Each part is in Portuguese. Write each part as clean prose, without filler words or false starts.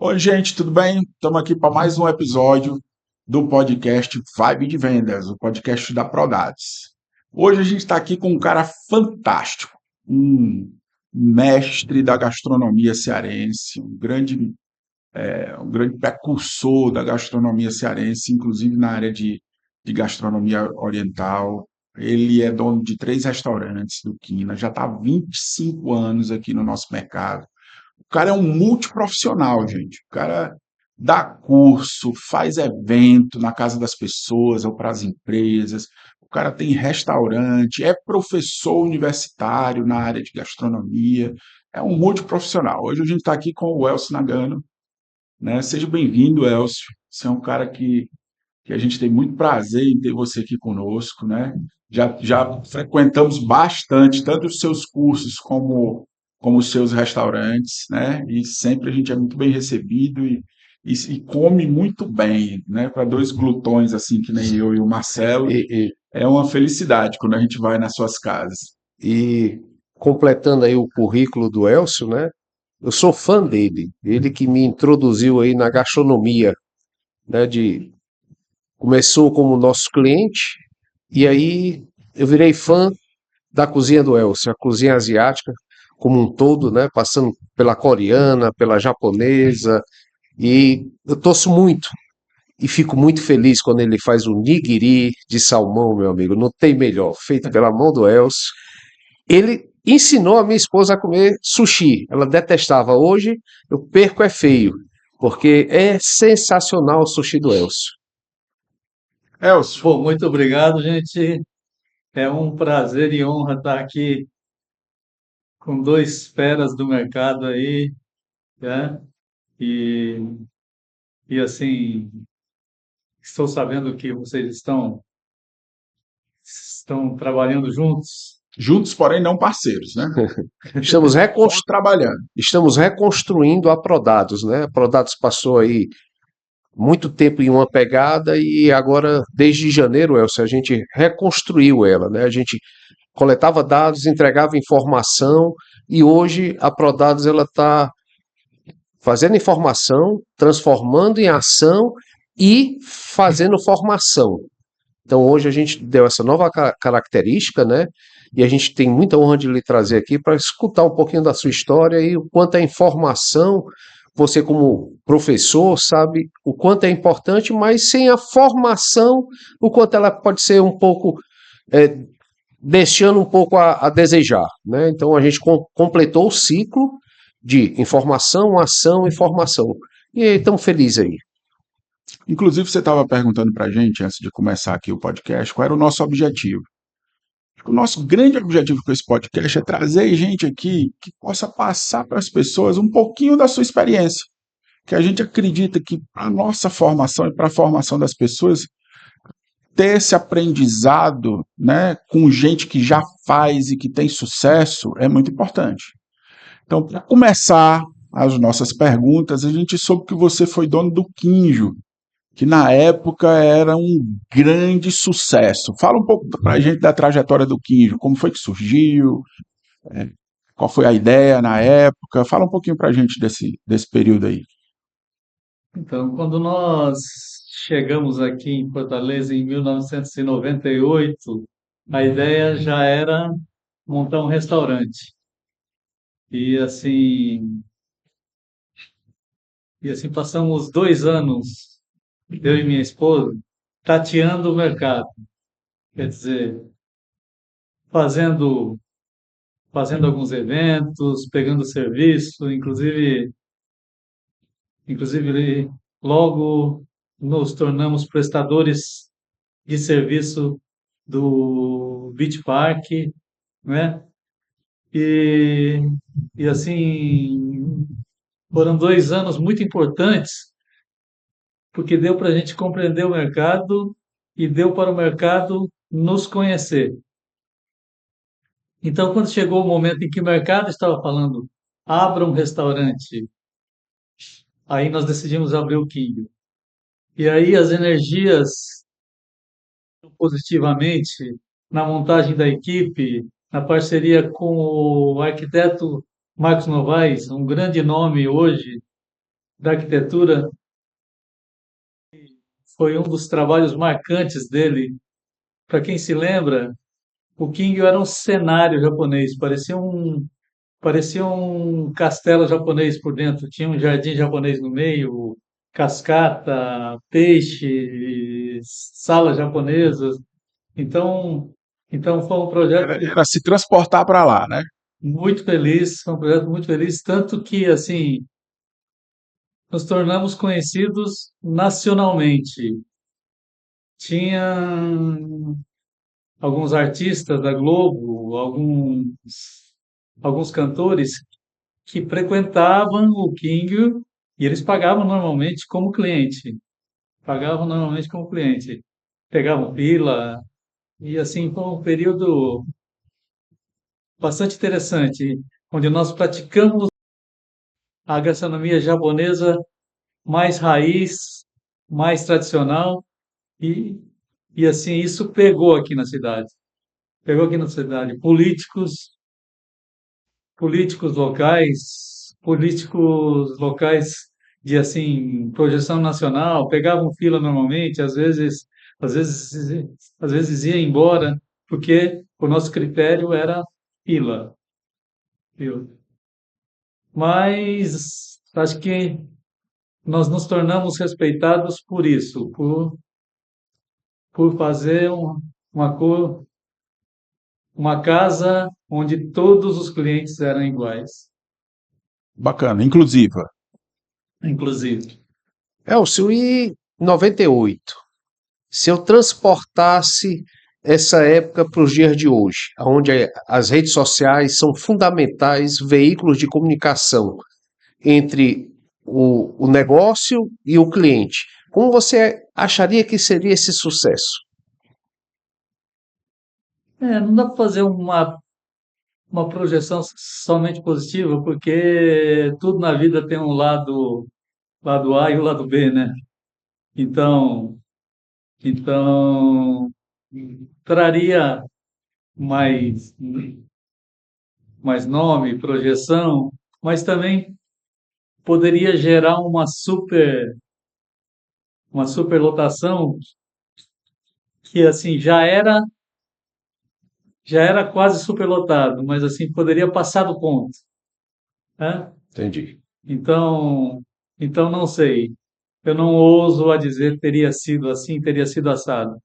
Oi, gente, tudo bem? Estamos aqui para mais um episódio do podcast Vibe de Vendas, o podcast da Prodades. Hoje a gente está aqui com um cara fantástico, um mestre da gastronomia cearense, um grande precursor da gastronomia cearense, inclusive na área de gastronomia oriental. Ele é dono de 3 restaurantes do Quina, já está há 25 anos aqui no nosso mercado. O cara é um multiprofissional, gente. O cara dá curso, faz evento na casa das pessoas ou para as empresas. O cara tem restaurante, é professor universitário na área de gastronomia. É um multiprofissional. Hoje a gente está aqui com o Elcio Nagano, né? Seja bem-vindo, Elcio. Você é um cara que a gente tem muito prazer em ter você aqui conosco, né? Já frequentamos bastante, tanto os seus cursos como os seus restaurantes, né? E sempre a gente é muito bem recebido e come muito bem, né? Para dois glutões, assim, que nem eu e o Marcelo, E, e, é uma felicidade quando a gente vai nas suas casas. e completando aí o currículo do Elcio, né? Eu sou fã dele, ele que me introduziu aí na gastronomia, né? Começou como nosso cliente e aí eu virei fã da cozinha do Elcio, a cozinha asiática como um todo, né? Passando pela coreana, pela japonesa e eu torço muito e fico muito feliz quando ele faz o nigiri de salmão, meu amigo. Não tem melhor, feito pela mão do Elcio. Ele ensinou a minha esposa a comer sushi. Ela detestava. Hoje eu perco é feio, porque é sensacional o sushi do Elcio. Elcio, Pô, muito obrigado, gente. É um prazer e honra estar aqui com dois feras do mercado aí, né? E, e assim, estou sabendo que vocês estão trabalhando juntos. juntos, porém não parceiros, né? Estamos, Só reconstru... trabalhando. Estamos reconstruindo a Prodados, né? A Prodados passou aí muito tempo em uma pegada e agora, desde janeiro, Elcio, a gente reconstruiu ela, né? A gente coletava dados, entregava informação e hoje a Prodados ela está fazendo informação, transformando em ação e fazendo formação. Então hoje a gente deu essa nova característica, né? E a gente tem muita honra de lhe trazer aqui para escutar um pouquinho da sua história e o quanto a informação, você como professor sabe o quanto é importante, mas sem a formação, o quanto ela pode ser um pouco é, deixando um pouco a desejar, né? Então a gente completou o ciclo de informação, ação e formação. E estamos felizes aí. Inclusive, você estava perguntando para a gente, antes de começar aqui o podcast, qual era o nosso objetivo. O nosso grande objetivo com esse podcast é trazer gente aqui que possa passar para as pessoas um pouquinho da sua experiência. Que a gente acredita que para a nossa formação e para a formação das pessoas, ter esse aprendizado, né, com gente que já faz e que tem sucesso é muito importante. Então, para começar as nossas perguntas, a gente soube que você foi dono do Quinjo, que na época era um grande sucesso. Fala um pouco para a gente da trajetória do Quinjo, como foi que surgiu, é, qual foi a ideia na época. Fala um pouquinho para a gente desse período aí. Então, quando nós chegamos aqui em Fortaleza em 1998, a ideia já era montar um restaurante. E assim, e assim passamos 2 anos, eu e minha esposa, tateando o mercado. Quer dizer, fazendo, fazendo alguns eventos, pegando serviço, inclusive logo nos tornamos prestadores de serviço do Beach Park, né? E, e assim, foram 2 anos muito importantes, porque deu para a gente compreender o mercado e deu para o mercado nos conhecer. Então, quando chegou o momento em que o mercado estava falando, abra um restaurante, aí nós decidimos abrir o King. E aí as energias positivamente na montagem da equipe, na parceria com o arquiteto Marcos Novaes, um grande nome hoje da arquitetura, foi um dos trabalhos marcantes dele. Para quem se lembra, o Kingyo era um cenário japonês, parecia um castelo japonês por dentro, tinha um jardim japonês no meio, cascata, peixes, salas japonesas. Então, então foi um Era, projeto era se transportar para lá, né? muito feliz, foi um projeto muito feliz, tanto que assim nos tornamos conhecidos nacionalmente. Tinha alguns artistas da Globo, alguns cantores que frequentavam o King e eles pagavam normalmente como cliente. Pagavam normalmente como cliente. Pegavam pila e assim foi um período bastante interessante, onde nós praticamos a gastronomia japonesa mais raiz, mais tradicional e, e assim isso pegou aqui na cidade. Pegou aqui na cidade. Políticos locais de assim projeção nacional, pegavam fila normalmente, às vezes, às vezes ia embora, porque o nosso critério era fila, fila. Mas acho que nós nos tornamos respeitados por isso, por fazer uma casa onde todos os clientes eram iguais, Bacana, inclusiva. inclusive. Elcio, e 98? Se eu transportasse essa época para os dias de hoje, onde as redes sociais são fundamentais veículos de comunicação entre o negócio e o cliente, como você acharia que seria esse sucesso? Não dá para fazer uma projeção somente positiva, porque tudo na vida tem um lado A e o lado B, né? Então, então traria mais, mais nome, projeção, mas também poderia gerar uma superlotação que assim já era quase superlotado, mas assim poderia passar do ponto, né? Entendi. Então, então não sei. Eu não ouso a dizer teria sido assim, teria sido assado,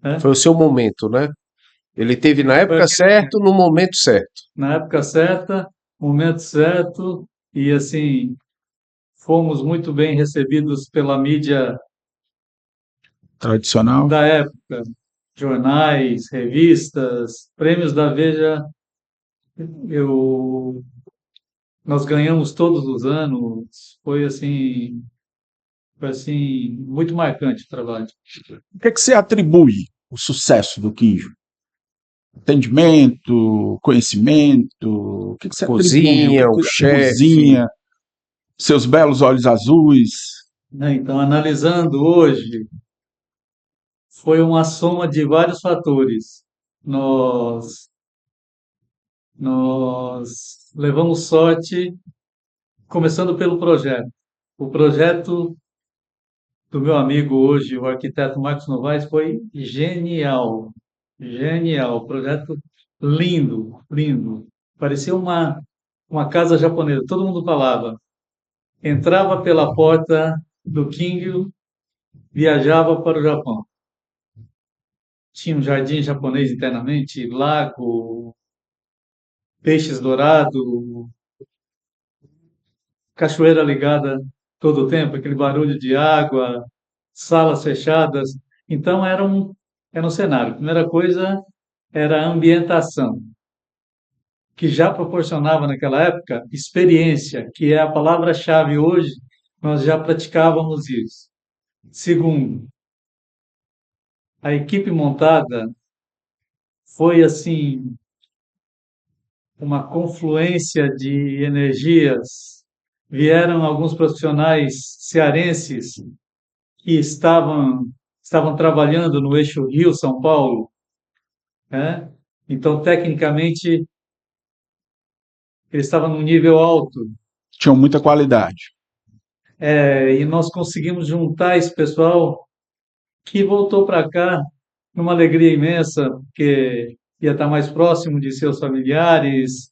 né? Foi o seu momento, né? Ele teve na Foi época aquele certa, no momento certo. na época certa, momento certo, e assim, fomos muito bem recebidos pela mídia Tradicional. da época, jornais, revistas, prêmios da Veja, eu, nós ganhamos todos os anos, foi assim, muito marcante o trabalho. O que é que você atribui o sucesso do Quinjo? Entendimento, conhecimento? O que é que você atribui? Cozinha, o chefe. Cozinha, seus belos olhos azuis? Né? Então, analisando hoje, foi uma soma de vários fatores. Nós, nós levamos sorte, começando pelo projeto. O projeto do meu amigo hoje, o arquiteto Marcos Novaes, foi genial. Genial. Projeto lindo, lindo. Parecia uma casa japonesa. Todo mundo falava. Entrava pela porta do King, viajava para o Japão. Tinha um jardim japonês internamente, lago, peixes dourados, cachoeira ligada todo o tempo, aquele barulho de água, salas fechadas. Então era um cenário. A primeira coisa era a ambientação, que já proporcionava naquela época experiência, que é a palavra-chave hoje, nós já praticávamos isso. Segundo, a equipe montada foi assim uma confluência de energias. Vieram alguns profissionais cearenses que estavam trabalhando no eixo Rio-São Paulo, né? Então, tecnicamente, eles estavam num nível alto. Tinham muita qualidade. e nós conseguimos juntar esse pessoal que voltou para cá numa alegria imensa, porque ia estar mais próximo de seus familiares.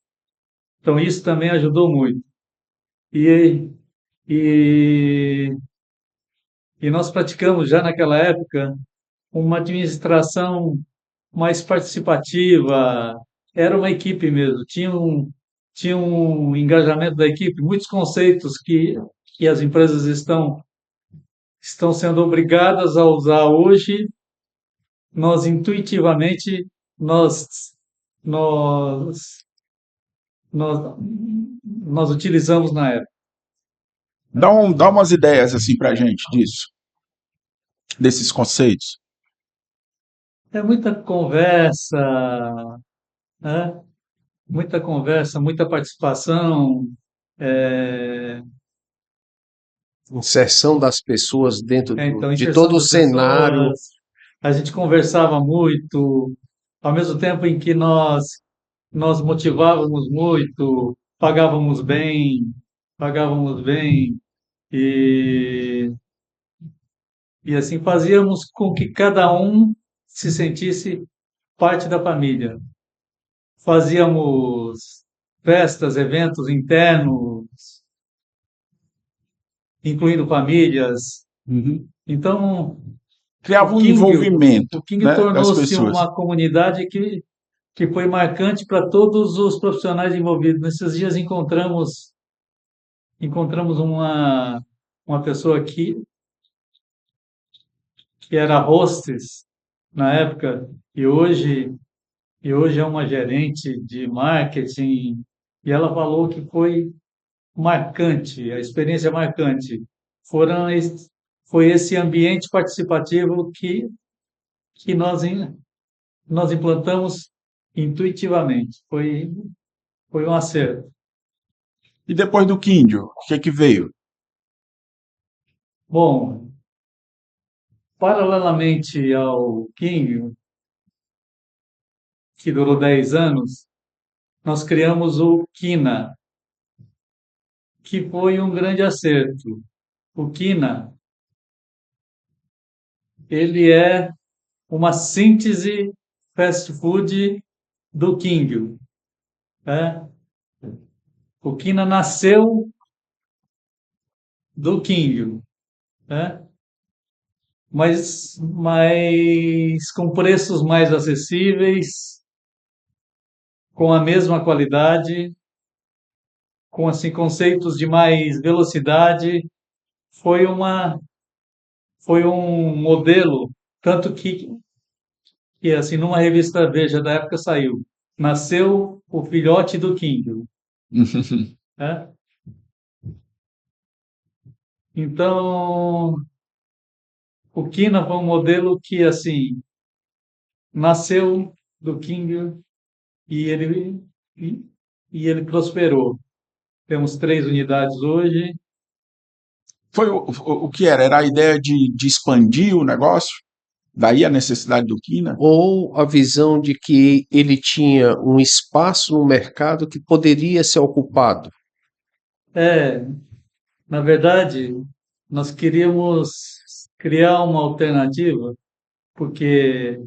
Então, isso também ajudou muito. E, e, e nós praticamos já naquela época uma administração mais participativa, era uma equipe mesmo, tinha um engajamento da equipe, muitos conceitos que as empresas estão sendo obrigadas a usar hoje, nós intuitivamente, nós, nós, nós, nós utilizamos na época. Dá umas ideias assim pra gente disso, desses conceitos. É muita conversa, né? Muita conversa, muita participação, é, Inserção das pessoas dentro então, de inserção todo o das cenário. pessoas, a gente conversava muito, ao mesmo tempo em que nós motivávamos muito, pagávamos bem e, e assim fazíamos com que cada um se sentisse parte da família. Fazíamos festas, eventos internos, incluindo famílias. Uhum. Então, o Criava um King, envolvimento, o King né, das tornou-se pessoas. uma comunidade que foi marcante para todos os profissionais envolvidos. Nesses dias encontramos uma pessoa aqui que era hostess na época e hoje é uma gerente de marketing e ela falou que foi marcante, a experiência marcante. Foram es- Foi esse ambiente participativo que nós implantamos intuitivamente. Foi um acerto. E depois do Quíndio, o que é que veio? Bom, paralelamente ao King, que durou 10 anos, nós criamos o Kina, que foi um grande acerto. O Kina, ele é uma síntese fast food do King, né? O Kina nasceu do King, né? Mas com preços mais acessíveis, com a mesma qualidade, com assim conceitos de mais velocidade. Foi uma foi um modelo tanto que assim numa revista Veja da época saiu. Nasceu o filhote do King, né? Então, o Kina foi um modelo que assim nasceu do King e e, e ele prosperou. Temos 3 unidades hoje. Foi o que era? Era a ideia de expandir o negócio? Daí a necessidade do Quina? Ou a visão de que ele tinha um espaço no mercado que poderia ser ocupado. É, na verdade, nós queríamos criar uma alternativa, porque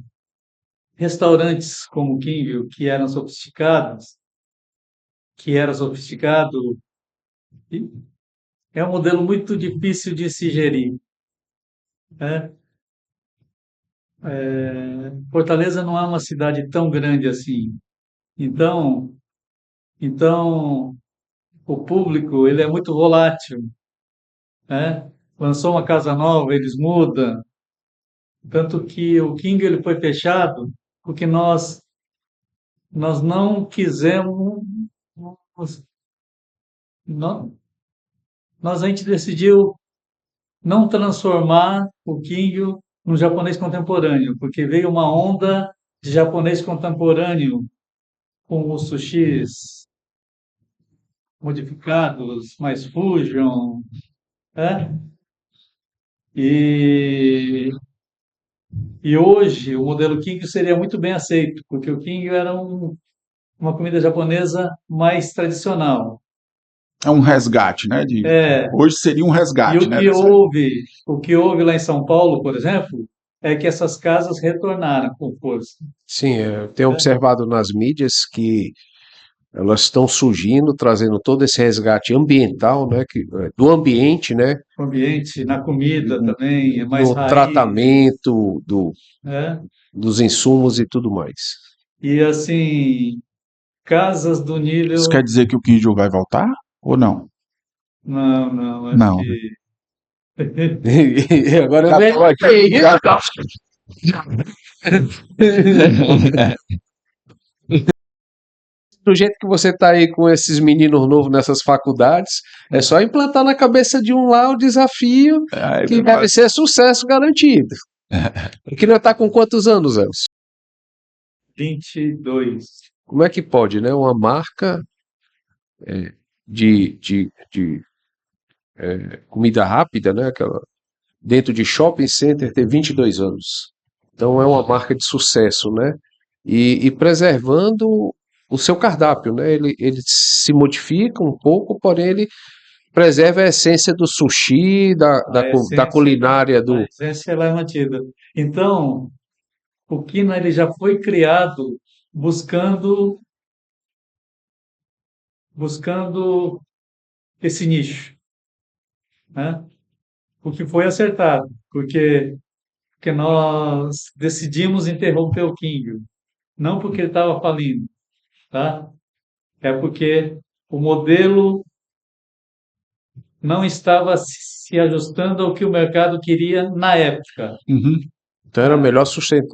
restaurantes como o King, que era sofisticado, e é um modelo muito difícil de se gerir, né? Fortaleza não é uma cidade tão grande assim. Então, então o público ele é muito volátil, né? Lançou uma casa nova, eles mudam, tanto que o King ele foi fechado porque nós não quisemos, não, nós a gente decidiu não transformar o King num japonês contemporâneo, porque veio uma onda de japonês contemporâneo com os sushis modificados, mais fusion, né? E, e hoje o modelo King seria muito bem aceito, porque o King era uma comida japonesa mais tradicional. É um resgate, né? É, Hoje seria um e resgate, o né? que houve lá em São Paulo, por exemplo, é que essas casas retornaram com força, Sim, eu tenho né? observado nas mídias que elas estão surgindo, trazendo todo esse resgate ambiental, né, do ambiente, né, O ambiente, na comida no, também, é mais no raiz, tratamento né? dos insumos e tudo mais. E assim, casas do Isso quer nível. dizer que o Kinjo vai voltar ou não? Não, não, acho Não, né? que. E agora eu Já me tô aqui, lembrei. já tô. Do jeito que você está aí com esses meninos novos nessas faculdades, é só implantar na cabeça de um lá o desafio Ai, que deve ser sucesso garantido. E que não está com quantos anos, Elcio? 22. Como é que pode, né? Uma marca de comida rápida, né? Aquela, dentro de shopping center ter 22 anos. Então é uma marca de sucesso, né? E preservando o seu cardápio, né? Ele se modifica um pouco, porém ele preserva a essência do sushi, A da essência, culinária a do. essência ela é mantida. Então, o Kina ele já foi criado buscando buscando esse nicho, né? O que foi acertado, porque nós decidimos interromper o King, não porque ele estava falindo, tá? É porque o modelo não estava se ajustando ao que o mercado queria na época, Uhum. Então era né? melhor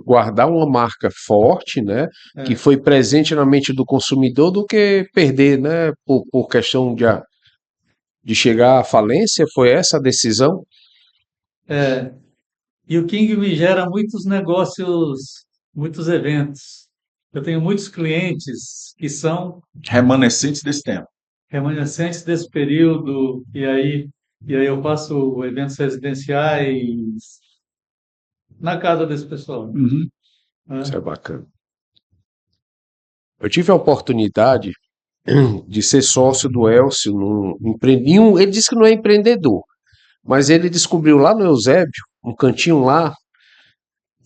guardar uma marca forte, né? Que É, foi presente na mente do consumidor do que perder, né? Por questão de chegar à falência, foi essa a decisão? é. E o King me gera muitos negócios, muitos eventos. Eu tenho muitos clientes que são Remanescentes desse tempo. remanescentes desse período, e aí eu faço eventos residenciais na casa desse pessoal, Uhum. Isso né? é bacana. Eu tive a oportunidade de ser sócio do Elcio ele disse que não é empreendedor, mas ele descobriu lá no Eusébio, um cantinho lá,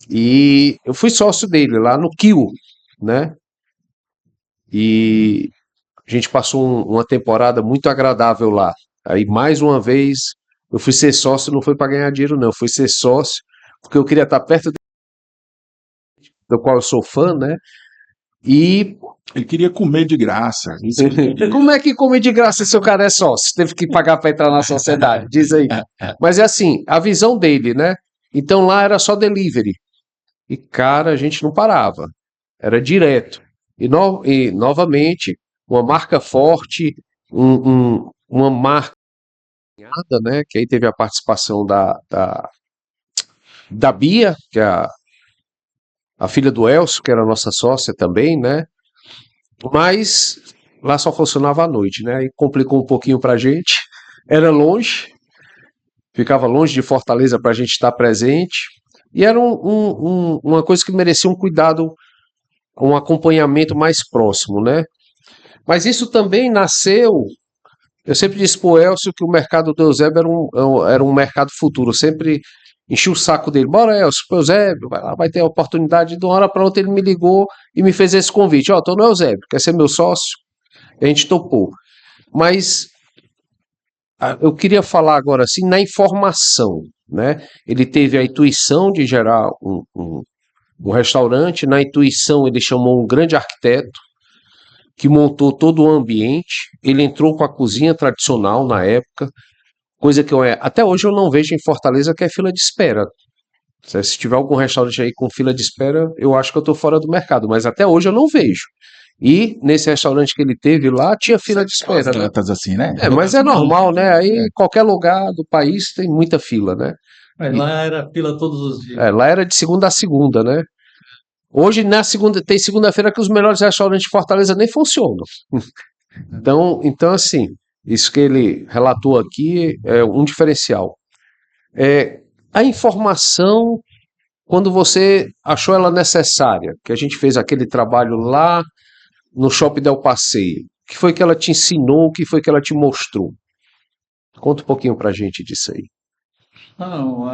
e eu fui sócio dele lá no Kill, né? E a gente passou uma temporada muito agradável lá. Aí mais uma vez eu fui ser sócio, não foi para ganhar dinheiro não, eu fui ser sócio porque eu queria estar perto do qual eu sou fã, né? E Ele queria comer de graça. Isso que ele queria. como é que come de graça se o cara é sócio? Teve que pagar para entrar na sociedade, diz aí. Mas é assim, a visão dele, né? Então lá era só delivery. E cara, a gente não parava. Era direto. E novamente, uma marca forte, uma marca, né? Que aí teve a participação da Bia, que é a filha do Elcio, que era nossa sócia também, né? Mas lá só funcionava à noite, né? E complicou um pouquinho pra gente. Era longe, ficava longe de Fortaleza para a gente estar presente. E era uma coisa que merecia um cuidado, um acompanhamento mais próximo, né? Mas isso também nasceu. Eu sempre disse para o Elcio que o mercado do Eusébio era um mercado futuro. Eu sempre enchi o saco dele. Bora, Elcio, pro Eusébio, vai lá, vai ter a oportunidade. De uma hora para outra ele me ligou e me fez esse convite. Ó, tô no Eusébio, quer ser meu sócio? E a gente topou. Mas eu queria falar agora assim na informação, né? Ele teve a intuição de gerar um restaurante. Na intuição ele chamou um grande arquiteto que montou todo o ambiente. Ele entrou com a cozinha tradicional na época, coisa que até hoje eu não vejo em Fortaleza, que é fila de espera. Se tiver algum restaurante aí com fila de espera, eu acho que eu estou fora do mercado, mas até hoje eu não vejo. E nesse restaurante que ele teve lá, tinha fila de Aquelas espera, né? tantas assim, né? É, mas é normal, né? Aí qualquer lugar do país tem muita fila, né? Mas E, lá era fila todos os dias. lá era de segunda a segunda, né? Hoje na segunda tem segunda-feira que os melhores restaurantes de Fortaleza nem funcionam. Então assim, isso que ele relatou aqui é um diferencial. É, a informação, quando você achou ela necessária, que a gente fez aquele trabalho lá no Shopping Del Passeio, que foi que ela te ensinou? O que foi que ela te mostrou? Conta um pouquinho pra gente disso aí. Não,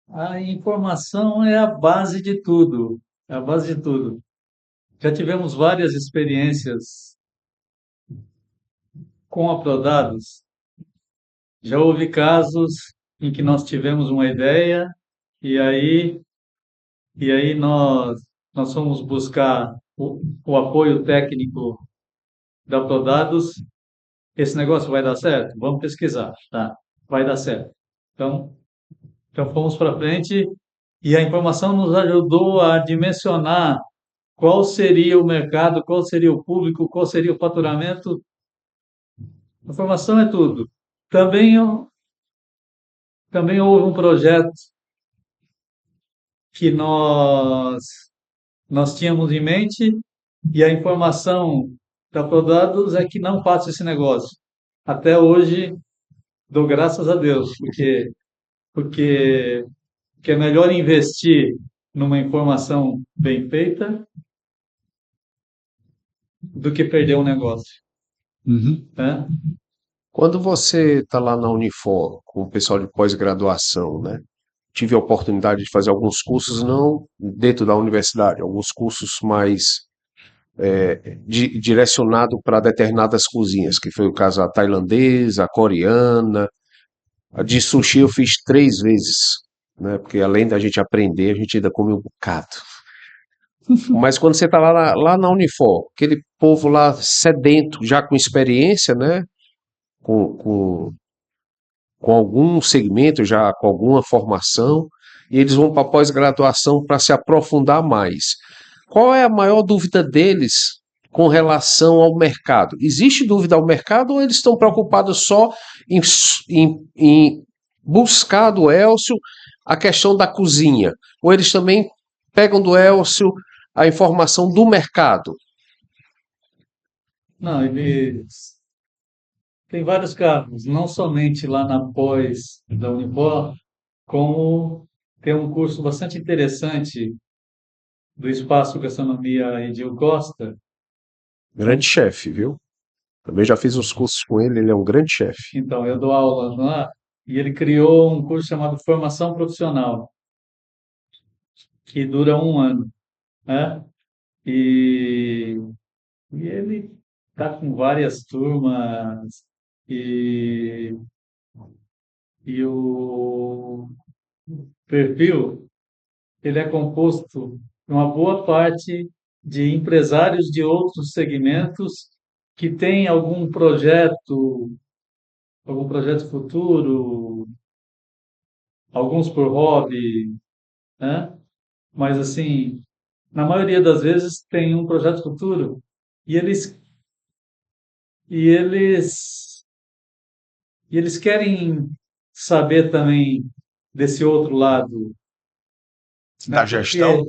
a informação é a base de tudo. É a base de tudo. Já tivemos várias experiências com aprodados. Já houve casos em que nós tivemos uma ideia e aí, nós fomos buscar o apoio técnico da Aprodados. Esse negócio vai dar certo? Vamos pesquisar, tá? Vai dar certo. Então, fomos para frente e a informação nos ajudou a dimensionar qual seria o mercado, qual seria o público, qual seria o faturamento. A informação é tudo. Também, também houve um projeto que nós tínhamos em mente e a informação da Prodados é que não faça esse negócio. Até hoje, dou graças a Deus, porque, porque é melhor investir numa informação bem feita do que perder um negócio, Uhum. né? Quando você está lá na Unifor, com o pessoal de pós-graduação, né? Tive a oportunidade de fazer alguns cursos, não dentro da universidade, alguns cursos mais direcionado para determinadas cozinhas, que foi o caso da tailandesa, a coreana, a de sushi eu fiz 3 vezes, né? Porque além da gente aprender, a gente ainda come um bocado. Mas quando você está lá na Unifor, aquele povo lá sedento, já com experiência, né? Com, com, com algum segmento, já com alguma formação, e eles vão para a pós-graduação para se aprofundar mais. Qual é a maior dúvida deles com relação ao mercado? Existe dúvida ao mercado ou eles estão preocupados só em buscar do Elcio a questão da cozinha? Ou eles também pegam do Elcio a informação do mercado? Não, tem vários cargos, não somente lá na pós da Unipor, como tem um curso bastante interessante do Espaço Gastronomia Edil Costa. Grande chefe, viu? Também já fiz uns cursos com ele, ele é um grande chefe. Então, eu dou aula lá e ele criou um curso chamado Formação Profissional, que dura um ano, né? E, e ele está com várias turmas e, e o perfil ele é composto por uma boa parte de empresários de outros segmentos que têm algum projeto futuro, alguns por hobby, né? Mas assim, na maioria das vezes tem um projeto futuro e e eles eles querem saber também desse outro lado, né? Da gestão?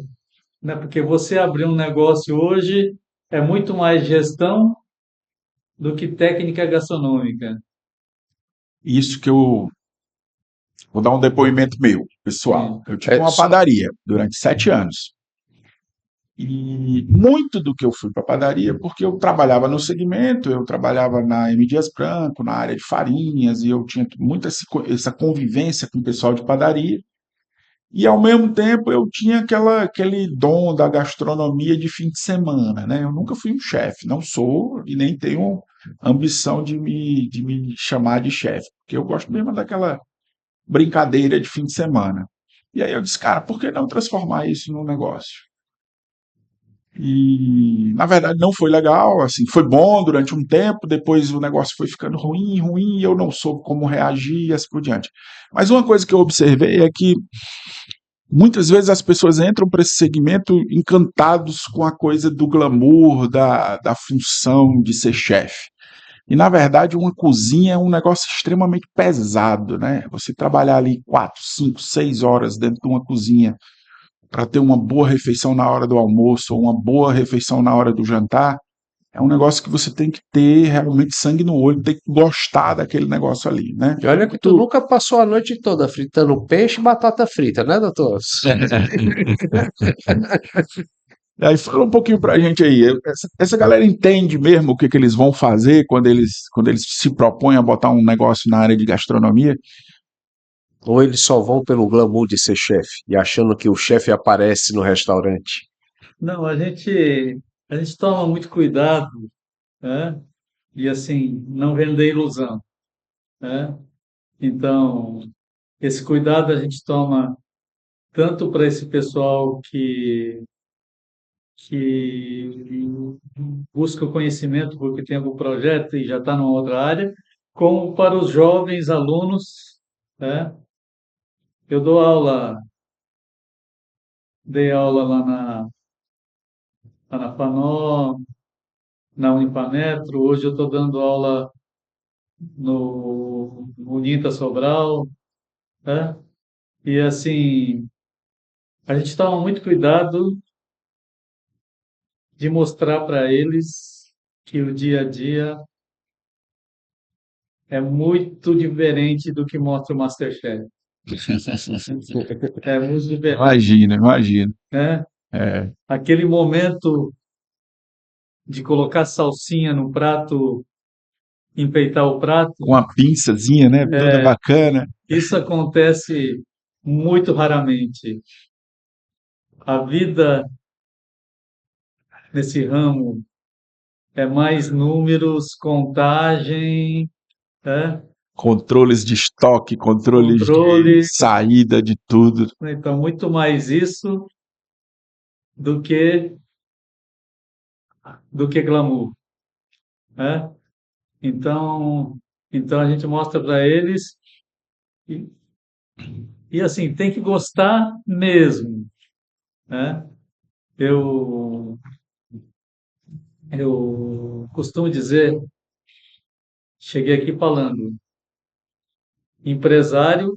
Porque você abrir um negócio hoje é muito mais gestão do que técnica gastronômica. Isso que eu vou dar um depoimento meu, pessoal. Sim. Eu tive uma padaria durante 7 anos. E muito do que eu fui para a padaria, porque eu trabalhava no segmento, eu trabalhava na M. Dias Branco, na área de farinhas, e eu tinha muita essa convivência com o pessoal de padaria. E, ao mesmo tempo, eu tinha aquele dom da gastronomia de fim de semana, né? Eu nunca fui um chefe, não sou e nem tenho ambição de me chamar de chefe, porque eu gosto mesmo daquela brincadeira de fim de semana. E aí eu disse, cara, por que não transformar isso num negócio? E, na verdade, não foi legal, assim, foi bom durante um tempo, depois o negócio foi ficando ruim, ruim, e eu não soube como reagir e assim por diante. Mas uma coisa que eu observei é que muitas vezes as pessoas entram para esse segmento encantados com a coisa do glamour, da função de ser chefe. E, na verdade, uma cozinha é um negócio extremamente pesado, né? Você trabalhar ali 4, 5, 6 horas dentro de uma cozinha para ter uma boa refeição na hora do almoço ou uma boa refeição na hora do jantar, é um negócio que você tem que ter realmente sangue no olho, tem que gostar daquele negócio ali, né? E olha que tu nunca passou a noite toda fritando peixe e batata frita, né, doutor? E aí fala um pouquinho pra gente aí, essa galera entende mesmo o que que eles vão fazer quando eles se propõem a botar um negócio na área de gastronomia? Ou eles só vão pelo glamour de ser chefe e achando que o chefe aparece no restaurante? Não, a gente toma muito cuidado, né? E assim, não vender ilusão, né? Então, esse cuidado a gente toma tanto para esse pessoal que busca o conhecimento porque tem algum projeto e já está numa outra área, como para os jovens alunos, né? Eu dei aula lá na FANO, na Unipanetro, hoje eu estou dando aula no Uninta Sobral, né? E assim, a gente toma muito cuidado de mostrar para eles que o dia a dia é muito diferente do que mostra o MasterChef. É muito diferente, Imagina, imagina. né? É, Aquele momento de colocar salsinha no prato, enfeitar o prato, com uma pinçazinha, né? Toda bacana. isso acontece muito raramente. A vida nesse ramo é mais números, contagem, né? Controles de estoque, controles de Controle. saída de tudo. Então, muito mais isso do que glamour, né? Então, então a gente mostra para eles e, e assim tem que gostar mesmo, né? Eu eu costumo dizer, cheguei aqui falando, empresário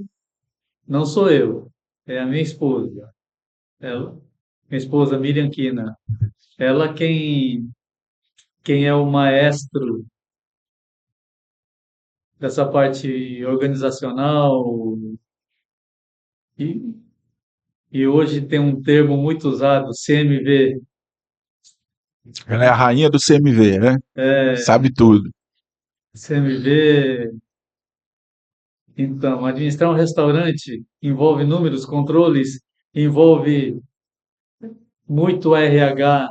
não sou eu, é a minha esposa. Ela, minha esposa Miriam Kina, ela quem é o maestro dessa parte organizacional e, e hoje tem um termo muito usado, CMV. Ela é a rainha do CMV, né? Sabe tudo. CMV, então, administrar um restaurante envolve números, controles, envolve muito RH,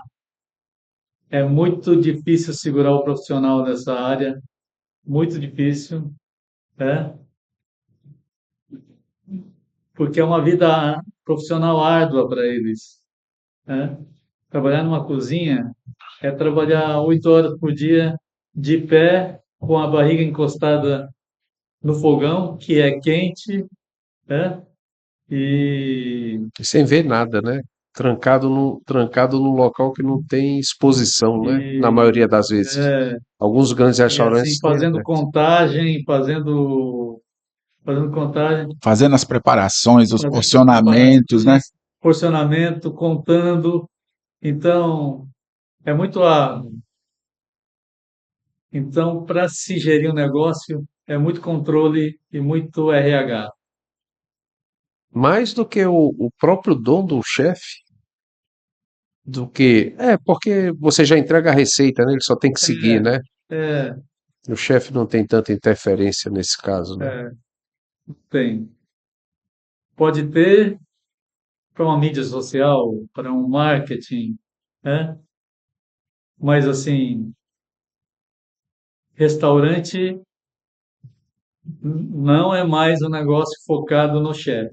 é muito difícil segurar o profissional dessa área, muito difícil, né? Porque é uma vida profissional árdua para eles, né? Trabalhar numa cozinha é trabalhar 8 horas por dia de pé, com a barriga encostada no fogão, que é quente, né? E, Sem ver nada, né? Trancado num local que não tem exposição, né? Na e, maioria das vezes. é, Alguns grandes e assim, restaurantes têm fazendo aberto. contagem, fazendo contagem, Fazendo as preparações, os fazendo porcionamentos, né? preparações, porcionamento, contando. Então, é muito árduo. Então, para se gerir um negócio, é muito controle e muito RH. Mais do que o próprio dono do chefe, do que. É, porque você já entrega a receita, né? Ele só tem que seguir, né? É, O chefe não tem tanta interferência nesse caso, né? é, tem. Pode ter para uma mídia social, para um marketing, né? Mas assim, restaurante não é mais um negócio focado no chefe,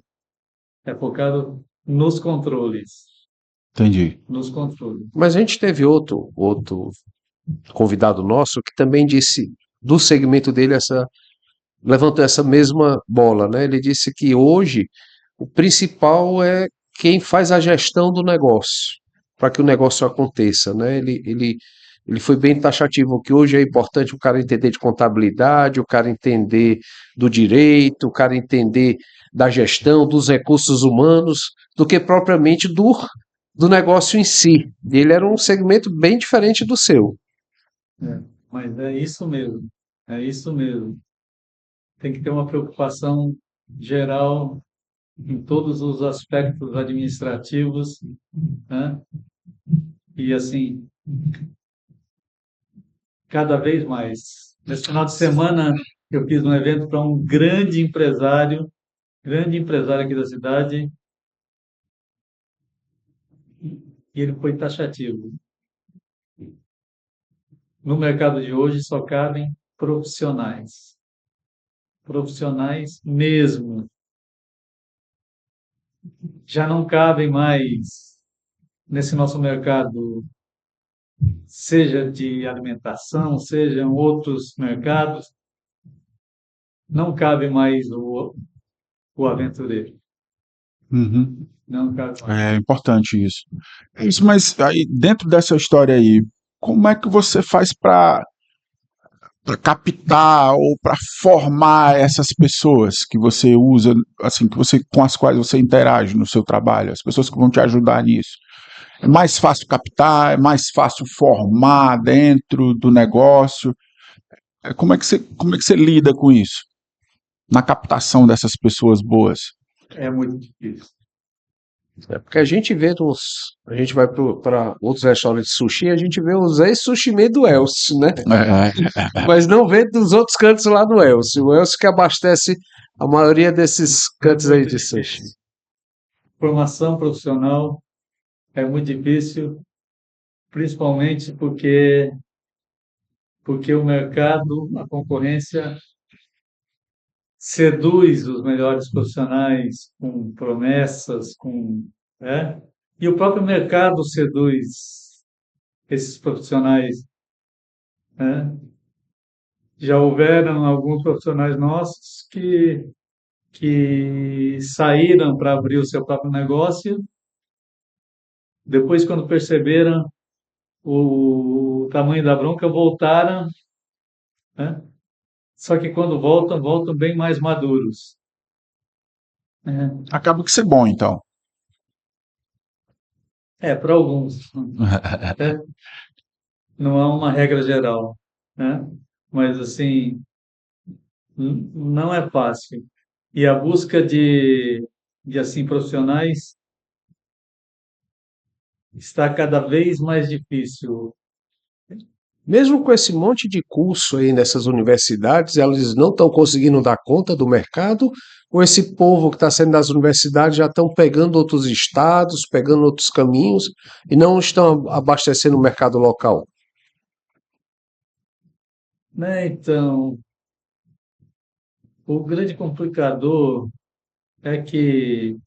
é focado nos controles, Entendi. nos controles. Mas a gente teve outro convidado nosso que também disse do segmento dele levantou essa mesma bola, né? Ele disse que hoje o principal é quem faz a gestão do negócio, para que o negócio aconteça, né? Ele foi bem taxativo, que hoje é importante o cara entender de contabilidade, o cara entender do direito, o cara entender da gestão, dos recursos humanos, do que propriamente do negócio em si. Ele era um segmento bem diferente do seu. É, mas é isso mesmo, é isso mesmo. Tem que ter uma preocupação geral em todos os aspectos administrativos, né? E assim, cada vez mais. Nesse final de semana, eu fiz um evento para um grande empresário aqui da cidade, e ele foi taxativo. No mercado de hoje só cabem profissionais, profissionais mesmo. Já não cabem mais nesse nosso mercado, seja de alimentação, sejam outros mercados, não cabe mais o aventureiro. Uhum. Não cabe mais. É importante isso. É isso, mas aí, dentro dessa história aí, como é que você faz para captar ou para formar essas pessoas que você usa, assim, que você com as quais você interage no seu trabalho, as pessoas que vão te ajudar nisso? É mais fácil captar, é mais fácil formar dentro do negócio. Como é que você lida com isso? Na captação dessas pessoas boas? É muito difícil. É porque a gente vê a gente vai para outros restaurantes de sushi, a gente vê os ex-sushi do Elcio, né? Mas não vê dos outros cantos lá do Elcio. O Elcio que abastece a maioria desses cantos aí Muito de sushi. difícil. Formação profissional é muito difícil, principalmente porque o mercado, a concorrência seduz os melhores profissionais com promessas, né? E o próprio mercado seduz esses profissionais, né? Já houveram alguns profissionais nossos que saíram para abrir o seu próprio negócio, depois, quando perceberam o tamanho da bronca, voltaram, né? Só que quando voltam, voltam bem mais maduros, né? Acaba que ser bom, então. Para alguns, né? Não há uma regra geral, né? Mas assim, não é fácil. E a busca de assim profissionais está cada vez mais difícil. Mesmo com esse monte de curso aí nessas universidades, elas não estão conseguindo dar conta do mercado, ou esse povo que está saindo das universidades já estão pegando outros estados, pegando outros caminhos e não estão abastecendo o mercado local? Né? Então, o grande complicador é que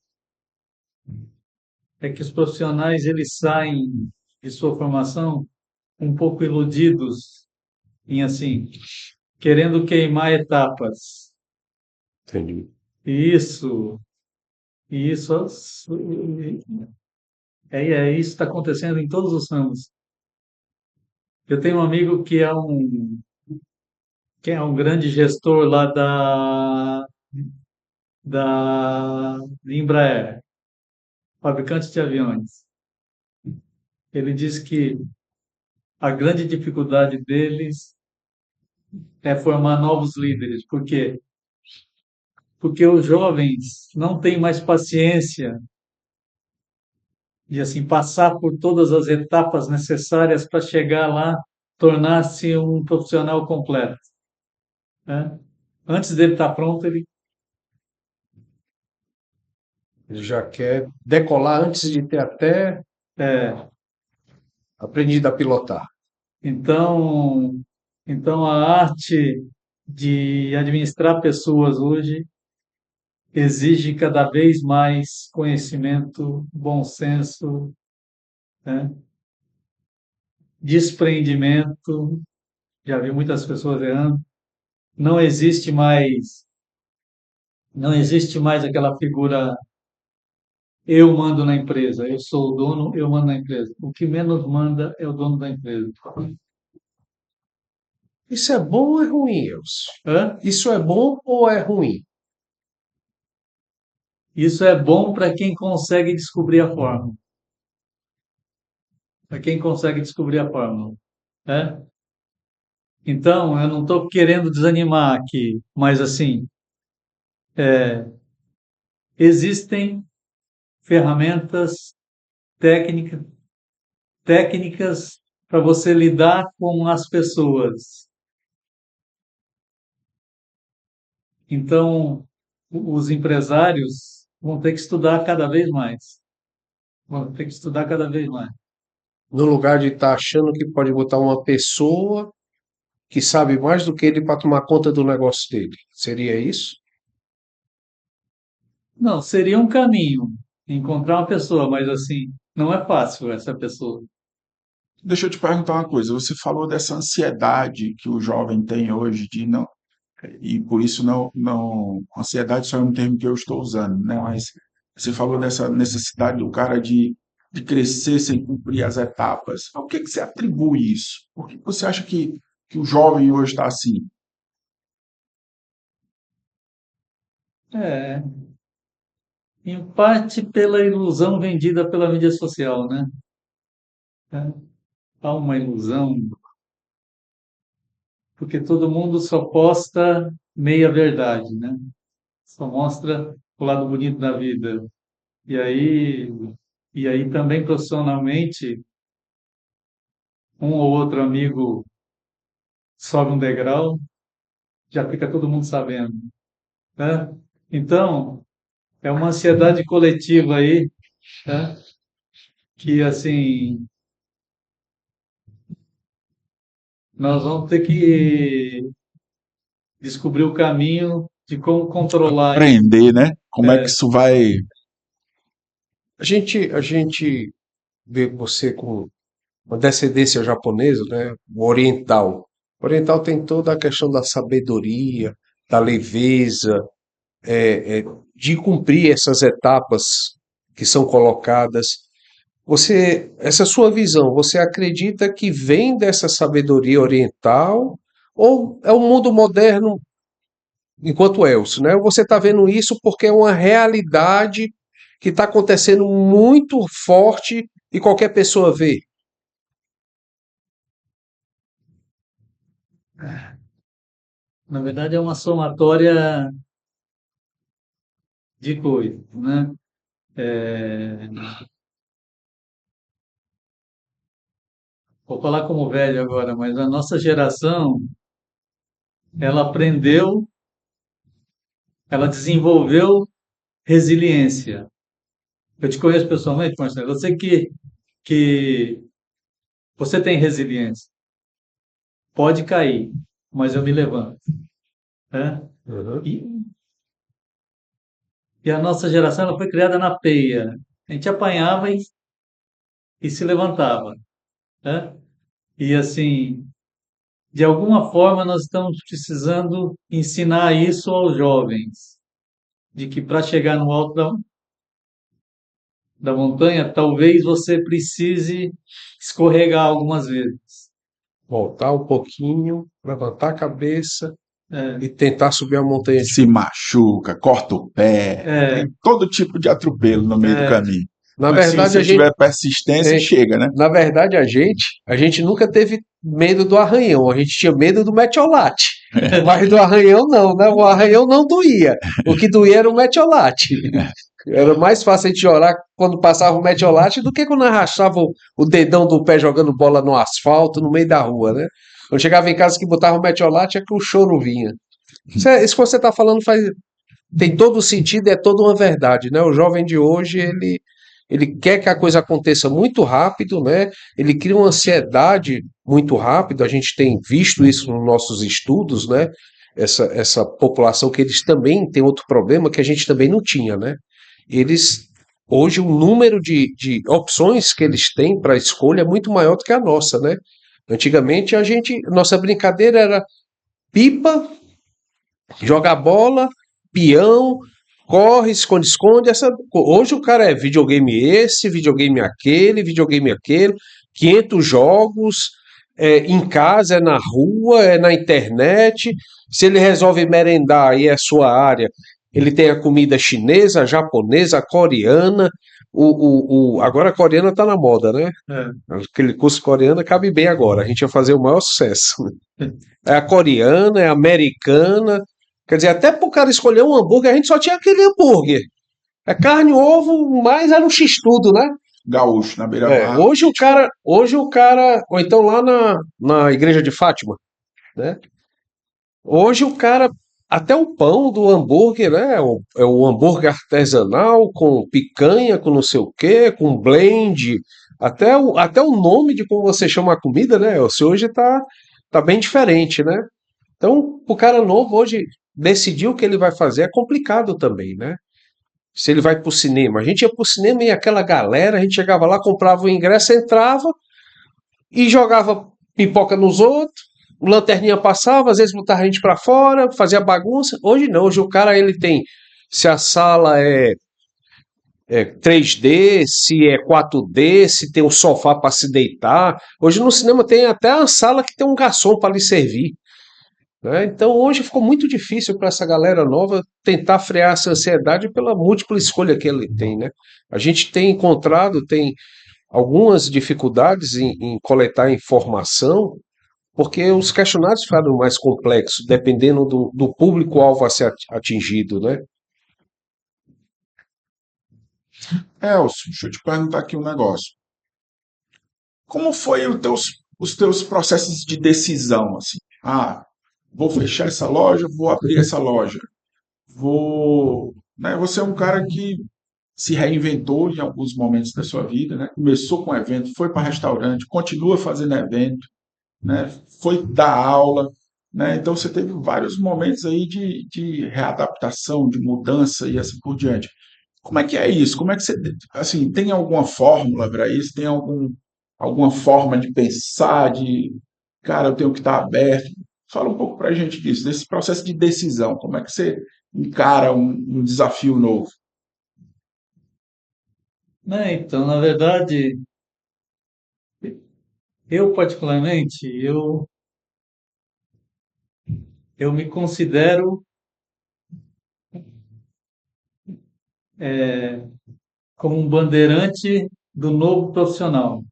os profissionais eles saem de sua formação um pouco iludidos em assim, querendo queimar etapas. Entendi. E isso isso está acontecendo em todos os ramos. Eu tenho um amigo que é um grande gestor lá da Embraer, fabricante de aviões. Ele diz que a grande dificuldade deles é formar novos líderes. Por quê? Porque os jovens não têm mais paciência de assim passar por todas as etapas necessárias para chegar lá, tornar-se um profissional completo, né? Antes dele estar pronto, ele Ele já quer decolar antes de ter até é, aprendido a pilotar. então, então a arte de administrar pessoas hoje exige cada vez mais conhecimento, bom senso, né? Desprendimento. Já vi muitas pessoas errando. Não existe mais, não existe mais aquela figura eu mando na empresa, eu sou o dono, eu mando na empresa. O que menos manda é o dono da empresa. Isso é bom ou é ruim, Elcio? Hã? Isso é bom ou é ruim? Isso é bom para quem consegue descobrir a fórmula. Para quem consegue descobrir a fórmula, né? Então, eu não estou querendo desanimar aqui, mas assim, existem ferramentas técnicas, técnicas para você lidar com as pessoas. Então, os empresários vão ter que estudar cada vez mais. Vão ter que estudar cada vez mais. No lugar de estar achando que pode botar uma pessoa que sabe mais do que ele para tomar conta do negócio dele. Seria isso? Não, seria um caminho encontrar uma pessoa, mas assim, não é fácil essa pessoa. Deixa eu te perguntar uma coisa. Você falou dessa ansiedade que o jovem tem hoje de não, e por isso ansiedade só é um termo que eu estou usando, né? Mas você falou dessa necessidade do cara de crescer sem cumprir as etapas. Ao que você atribui isso? Por que você acha que o jovem hoje está assim? É, em parte pela ilusão vendida pela mídia social, né? É, há uma ilusão, porque todo mundo só posta meia verdade, né? Só mostra o lado bonito da vida. E aí, e aí também profissionalmente, um ou outro amigo sobe um degrau, já fica todo mundo sabendo, né? Então, é uma ansiedade coletiva aí, né? Que assim, nós vamos ter que descobrir o caminho de como controlar isso. Aprender, né? Como é que É, isso vai. A gente vê você com uma descendência japonesa, né? O oriental. O oriental tem toda a questão da sabedoria, da leveza, de cumprir essas etapas que são colocadas. Você, essa sua visão, você acredita que vem dessa sabedoria oriental ou é o mundo moderno enquanto Elcio, né? Você está vendo isso porque é uma realidade que está acontecendo muito forte e qualquer pessoa vê. na verdade, é uma somatória de coisas, né? É, vou falar como velho agora, mas a nossa geração, ela aprendeu, ela desenvolveu resiliência. Eu te conheço pessoalmente, Marcelo. Eu sei que você tem resiliência. Pode cair, mas eu me levanto, né? Uhum. E, e a nossa geração ela foi criada na peia. A gente apanhava e se levantava, né? E assim, de alguma forma nós estamos precisando ensinar isso aos jovens, de que para chegar no alto da montanha, talvez você precise escorregar algumas vezes. Voltar um pouquinho, levantar a cabeça É, e tentar subir a montanha de Se novo. machuca, corta o pé, é, tem todo tipo de atropelo no meio do é, caminho. Na Mas se verdade, a você gente, tiver persistência, é, chega, né? na verdade, a gente nunca teve medo do arranhão, a gente tinha medo do metiolate. Mas do arranhão não, né? O arranhão não doía. O que doía era o metiolate. Era mais fácil a gente chorar quando passava o metiolate do que quando arrastava o dedão do pé jogando bola no asfalto, no meio da rua, né? Quando chegava em casa que botava o metiolate é que o choro vinha. Isso que você está falando tem todo sentido, é toda uma verdade, né? O jovem de hoje, ele quer que a coisa aconteça muito rápido, né? Ele cria uma ansiedade muito rápido. A gente tem visto isso nos nossos estudos, né? Essa população que eles também têm outro problema que a gente também não tinha, né? Eles hoje o número de opções que eles têm para escolha é muito maior do que a nossa, né? Antigamente nossa brincadeira era pipa, jogar bola, peão, corre, esconde-esconde. Hoje o cara é videogame esse, videogame aquele, 500 jogos, em casa, é na rua, é na internet. Se ele resolve merendar e é sua área, ele tem a comida chinesa, japonesa, coreana. Agora a coreana está na moda, né? é. Aquele curso coreano cabe bem agora. A gente vai fazer o maior sucesso. É a coreana, é a americana. Quer dizer, até pro cara escolher um hambúrguer, a gente só tinha aquele hambúrguer. É carne, ovo, mais era um x-tudo, né? gaúcho, na beira-mar. Hoje o cara, ou então lá na igreja de Fátima, né? Hoje o cara, até o pão do hambúrguer, né? É o hambúrguer artesanal com picanha, com não sei o quê, com blend, até o nome de como você chama a comida, né? Você hoje tá bem diferente, né? Então, o cara novo hoje decidir o que ele vai fazer é complicado também, né? Se ele vai pro cinema. A gente ia pro cinema e aquela galera, a gente chegava lá, comprava o ingresso, entrava e jogava pipoca nos outros, o lanterninha passava, às vezes botava a gente pra fora, fazia bagunça. Hoje não, hoje o cara ele tem, se a sala é 3D, se é 4D, se tem um sofá para se deitar. Hoje no cinema tem até a sala que tem um garçom para lhe servir, né? Então hoje ficou muito difícil para essa galera nova tentar frear essa ansiedade pela múltipla escolha que ele tem, né? A gente tem encontrado, tem algumas dificuldades em coletar informação, porque os questionários ficaram mais complexos, dependendo do público-alvo a ser atingido, né? Elcio, deixa eu te perguntar aqui um negócio. Como foi os teus processos de decisão, assim? Ah, vou fechar essa loja, vou abrir essa loja. Né, você é um cara que se reinventou em alguns momentos da sua vida, né? Começou com evento, foi para restaurante, continua fazendo evento, né? Foi dar aula, né? Então você teve vários momentos aí de readaptação, de mudança e assim por diante. Como é que é isso? Como é que você, assim, tem alguma fórmula para isso? Tem alguma forma de pensar, cara, eu tenho que estar aberto? Fala um pouco para a gente disso, desse processo de decisão. Como é que você encara um desafio novo? Né? Então, na verdade, eu particularmente, eu me considero como um bandeirante do novo profissional.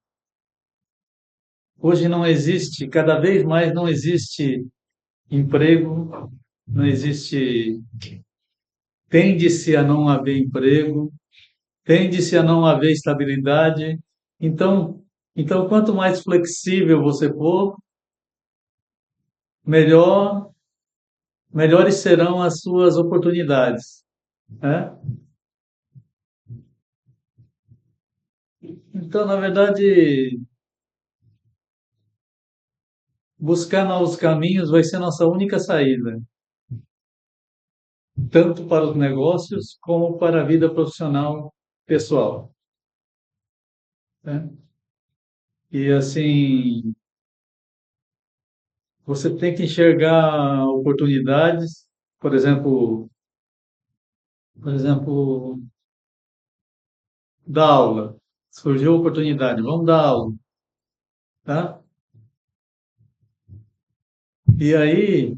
Hoje não existe, cada vez mais não existe emprego, não existe, tende-se a não haver emprego, tende-se a não haver estabilidade. Então, quanto mais flexível você for, melhor, melhores serão as suas oportunidades, né? Então, na verdade, buscar novos caminhos vai ser nossa única saída, tanto para os negócios como para a vida profissional pessoal, né? E assim, você tem que enxergar oportunidades, por exemplo, por exemplo, dar aula. Surgiu a oportunidade, vamos dar aula, tá? E aí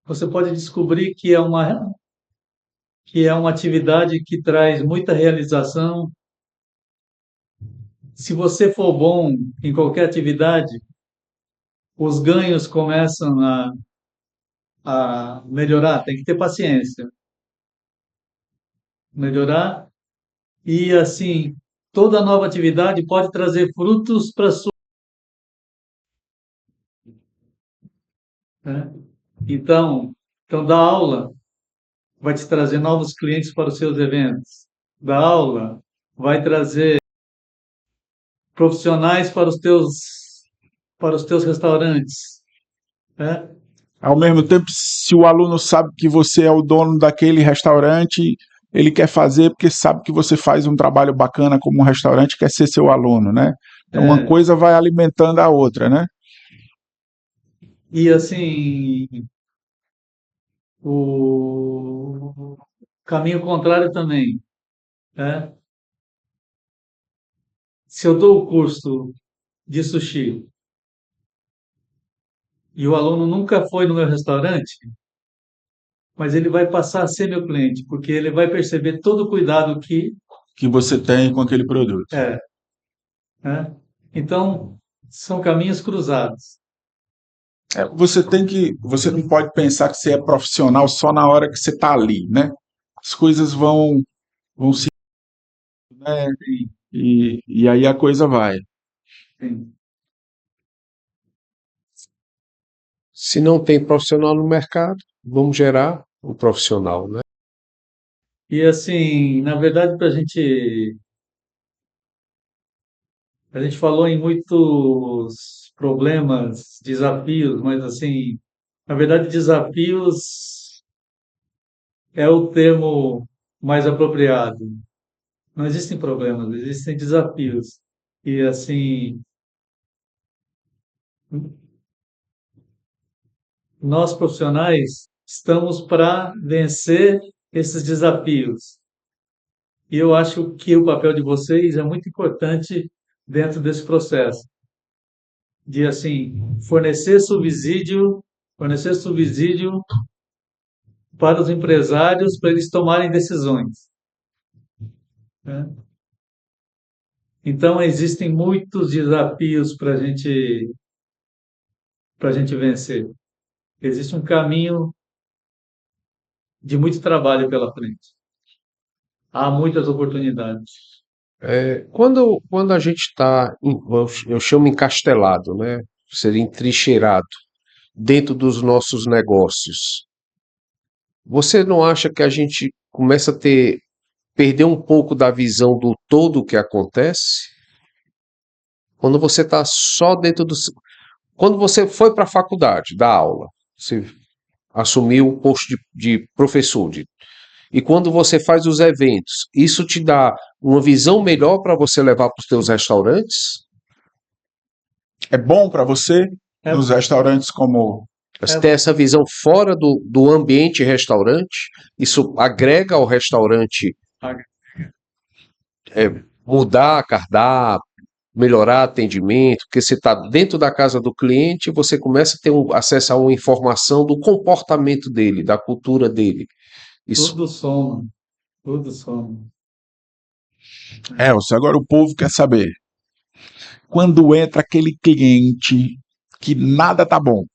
você pode descobrir que é uma atividade que traz muita realização. Se você for bom em qualquer atividade, os ganhos começam a melhorar. Tem que ter paciência, melhorar. E assim, toda nova atividade pode trazer frutos para a sua, né? Então, dar aula vai te trazer novos clientes para os seus eventos. Dar aula vai trazer profissionais para os teus restaurantes, né? Ao mesmo tempo, se o aluno sabe que você é o dono daquele restaurante, ele quer fazer porque sabe que você faz um trabalho bacana como um restaurante, quer ser seu aluno, né? Então, uma É, coisa vai alimentando a outra, né? e assim, o caminho contrário também, né? Se eu dou o curso de sushi e o aluno nunca foi no meu restaurante, mas ele vai passar a ser meu cliente, porque ele vai perceber todo o cuidado que Que você tem com aquele produto. é, né? Então, são caminhos cruzados. Você não pode pensar que você é profissional só na hora que você está ali, né? As coisas vão se, né? sim, E aí a coisa vai. sim. Se não tem profissional no mercado, vamos gerar o profissional, né? E assim, na verdade, a gente falou em muitos problemas, desafios, mas assim, na verdade, desafios é o termo mais apropriado. Não existem problemas, existem desafios. E assim, nós profissionais estamos para vencer esses desafios. E eu acho que o papel de vocês é muito importante dentro desse processo, de assim, fornecer subsídio para os empresários para eles tomarem decisões, né? Então existem muitos desafios para a gente vencer. Existe um caminho de muito trabalho pela frente. Há muitas oportunidades. Quando a gente está, eu chamo encastelado, né? Seria entrincheirado dentro dos nossos negócios. Você não acha que a gente começa a perder um pouco da visão do todo que acontece? Quando você está só dentro do. Quando você foi para a faculdade, dar aula, você assumiu o posto de professor. E quando você faz os eventos, isso te dá uma visão melhor para você levar para os teus restaurantes? É bom para você É, nos restaurantes como Você ter essa visão fora do ambiente restaurante, isso agrega ao restaurante mudar cardápio, melhorar atendimento, porque você está dentro da casa do cliente, você começa a ter acesso a uma informação do comportamento dele, da cultura dele. Isso tudo soma, tudo soma. Elcio, agora o povo quer saber. Quando entra aquele cliente que nada tá bom,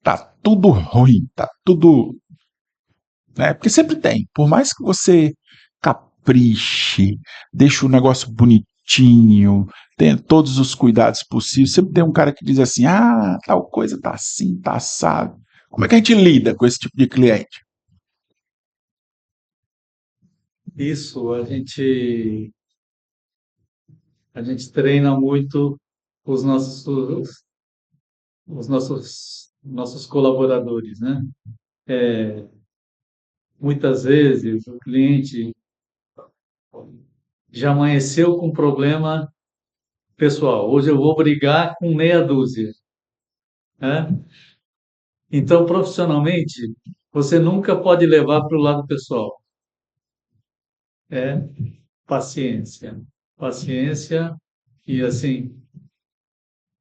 tá tudo ruim, tá tudo, né? Porque sempre tem. Por mais que você capriche, deixe o negócio bonitinho, tenha todos os cuidados possíveis, sempre tem um cara que diz assim: ah, tal coisa tá assim, tá assado. Como é que a gente lida com esse tipo de cliente? Isso, a gente treina muito os nossos colaboradores, né? Muitas vezes o cliente já amanheceu com um problema pessoal. Hoje eu vou brigar com meia dúzia, né? Então, profissionalmente, você nunca pode levar para o lado pessoal. É paciência. Paciência e assim,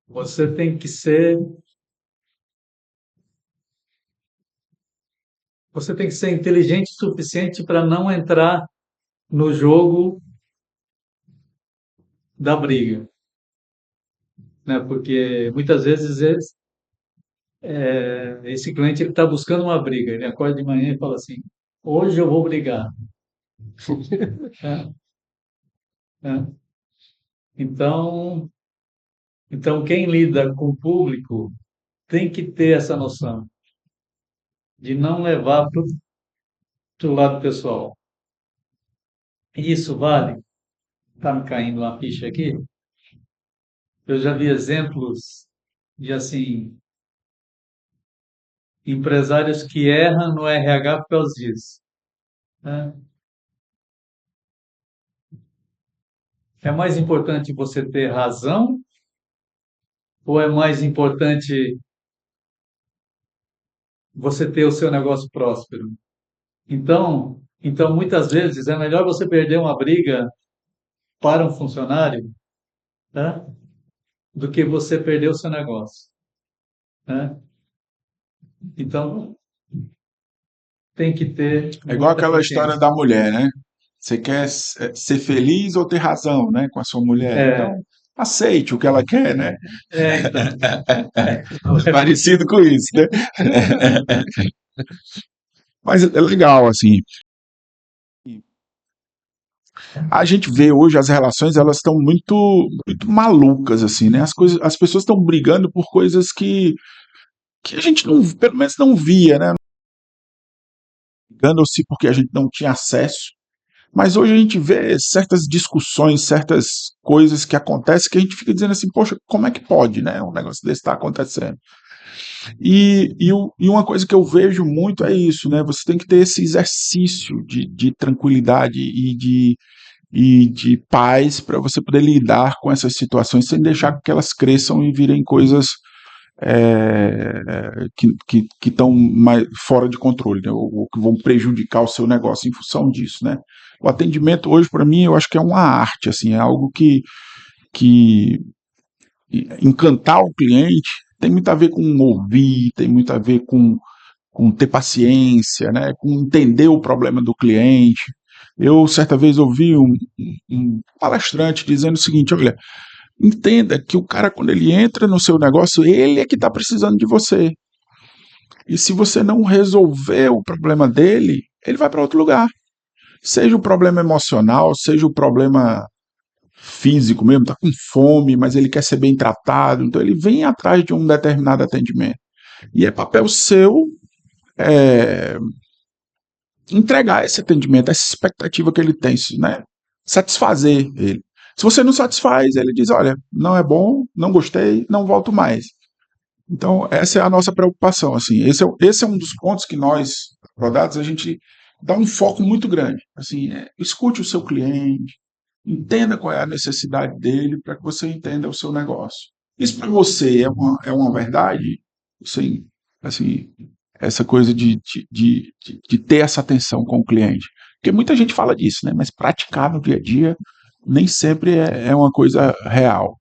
você tem que ser, você tem que ser inteligente o suficiente para não entrar no jogo da briga, né? Porque muitas vezes esse cliente ele está buscando uma briga. Ele acorda de manhã e fala assim: hoje eu vou brigar, né? Né? Então, então quem lida com o público tem que ter essa noção de não levar para o lado pessoal. E isso vale. Está me caindo uma ficha aqui. Eu já vi exemplos de assim empresários que erram no RH por causa disso, né? É mais importante você ter razão ou é mais importante você ter o seu negócio próspero? Então muitas vezes é melhor você perder uma briga para um funcionário, né, do que você perder o seu negócio, né? Então tem que ter É igual muita aquela história paciência. da mulher, né? Você quer ser feliz ou ter razão, né, com a sua mulher? Então, É, aceite o que ela quer, né? então, Parecido com isso, né? Mas é legal, assim. A gente vê hoje as relações, elas estão muito malucas, assim, né? As pessoas estão brigando por coisas que a gente não, pelo menos não via, né? Brigando-se porque a gente não tinha acesso. Mas hoje a gente vê certas discussões, certas coisas que acontecem que a gente fica dizendo assim, poxa, como é que pode, né? Um negócio desse estar acontecendo. E uma coisa que eu vejo muito é isso, né? Você tem que ter esse exercício de tranquilidade e de paz para você poder lidar com essas situações sem deixar que elas cresçam e virem coisas que estão mais fora de controle, né? Ou que vão prejudicar o seu negócio em função disso, né? O atendimento hoje, para mim, eu acho que é uma arte, assim, é algo que encantar o cliente tem muito a ver com ouvir, tem muito a ver com ter paciência, né? Com entender o problema do cliente. Eu, certa vez, ouvi um palestrante dizendo o seguinte: olha, entenda que o cara, quando ele entra no seu negócio, ele é que está precisando de você. E se você não resolver o problema dele, ele vai para outro lugar. Seja o problema emocional, seja o problema físico mesmo, está com fome, mas ele quer ser bem tratado, então ele vem atrás de um determinado atendimento. E é papel seu é, entregar esse atendimento, essa expectativa que ele tem, né? Satisfazer ele. Se você não satisfaz, ele diz: olha, não é bom, não gostei, não volto mais. Então, essa é a nossa preocupação. Assim, esse é um dos pontos que nós, rodados, a gente dá um foco muito grande. Assim, escute o seu cliente, entenda qual é a necessidade dele para que você entenda o seu negócio. Isso para você é uma verdade? Sim, assim, essa coisa de ter essa atenção com o cliente. Porque muita gente fala disso, né? Mas praticar no dia a dia nem sempre é uma coisa real.